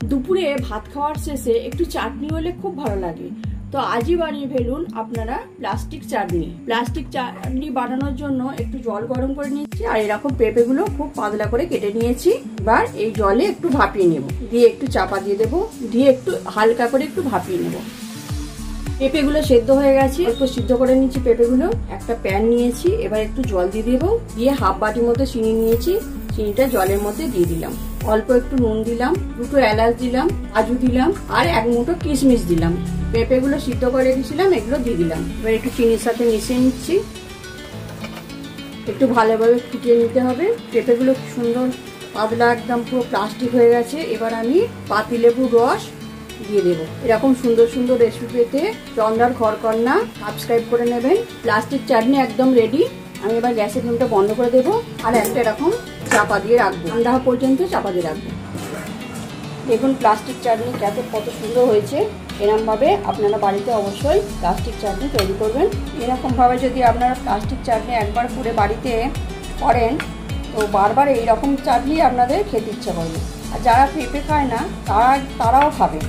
দুপুরে ভাত খাওয়ার শেষে একটু চাটনি হলে খুব ভালো লাগে। তো আজই বানিয়ে ফেলুন আপনারা প্লাস্টিক চাটনি। প্লাস্টিক চাটনি বানানোর জন্য একটু জল গরম করে নিয়েছি, আর এরকম পেঁপেগুলো খুব পাতলা করে কেটে নিয়েছি। এবার এই জলে একটু ভাপিয়ে নেব, দিয়ে একটু চাপা দিয়ে দেবো, দিয়ে একটু হালকা করে একটু ভাপিয়ে নেব। পেঁপেগুলো সেদ্ধ হয়ে গেছে, অল্প সিদ্ধ করে নিয়েছি পেঁপেগুলো। একটা প্যান নিয়েছি, এবার একটু জল দিয়ে দেবো, দিয়ে হাফ বাটির মতো চিনি নিয়েছি, চিনিটা জলের মধ্যে দিয়ে দিলাম। অল্প একটু নুন দিলাম, দুটো এলাচ দিলাম, কাজু দিলাম, আর এক মুঠো কিশমিশ দিলাম। পেঁপেগুলো সিদ্ধ করে রেখেছিলাম, এগুলো দিয়ে দিলাম। এবার একটু চিনির সাথে মিশিয়ে নিচ্ছি, একটু ভালোভাবে ফুটিয়ে নিতে হবে। পেঁপেগুলো সুন্দর পাতলা একদম পুরো প্লাস্টিক হয়ে গেছে। এবার আমি পাতিলেবুর রস দিয়ে দেবো। এরকম সুন্দর সুন্দর রেসিপি পেতে চন্দ্রার ঘরকন্যা সাবস্ক্রাইব করে নেবেন। প্লাস্টিক চাটনি একদম রেডি। আমি এবার গ্যাসের ফ্লেমটা বন্ধ করে দেবো, আর একটা এরকম চাপা দিয়ে রাখবো, ঠান্ডা পর্যন্ত চাপা দিয়ে রাখবো। দেখুন প্লাস্টিক চাটনি কত সুন্দর হয়েছে। এরকমভাবে আপনারা বাড়িতে অবশ্যই প্লাস্টিক চাটনি তৈরি করবেন। এরকমভাবে যদি আপনারা প্লাস্টিক চাটনি একবার করে বাড়িতে করেন, তো বারবার এইরকম চাটনি আপনাদের খেতে ইচ্ছা করবে। আর যারা পেঁপে খায় না তারাও খাবে।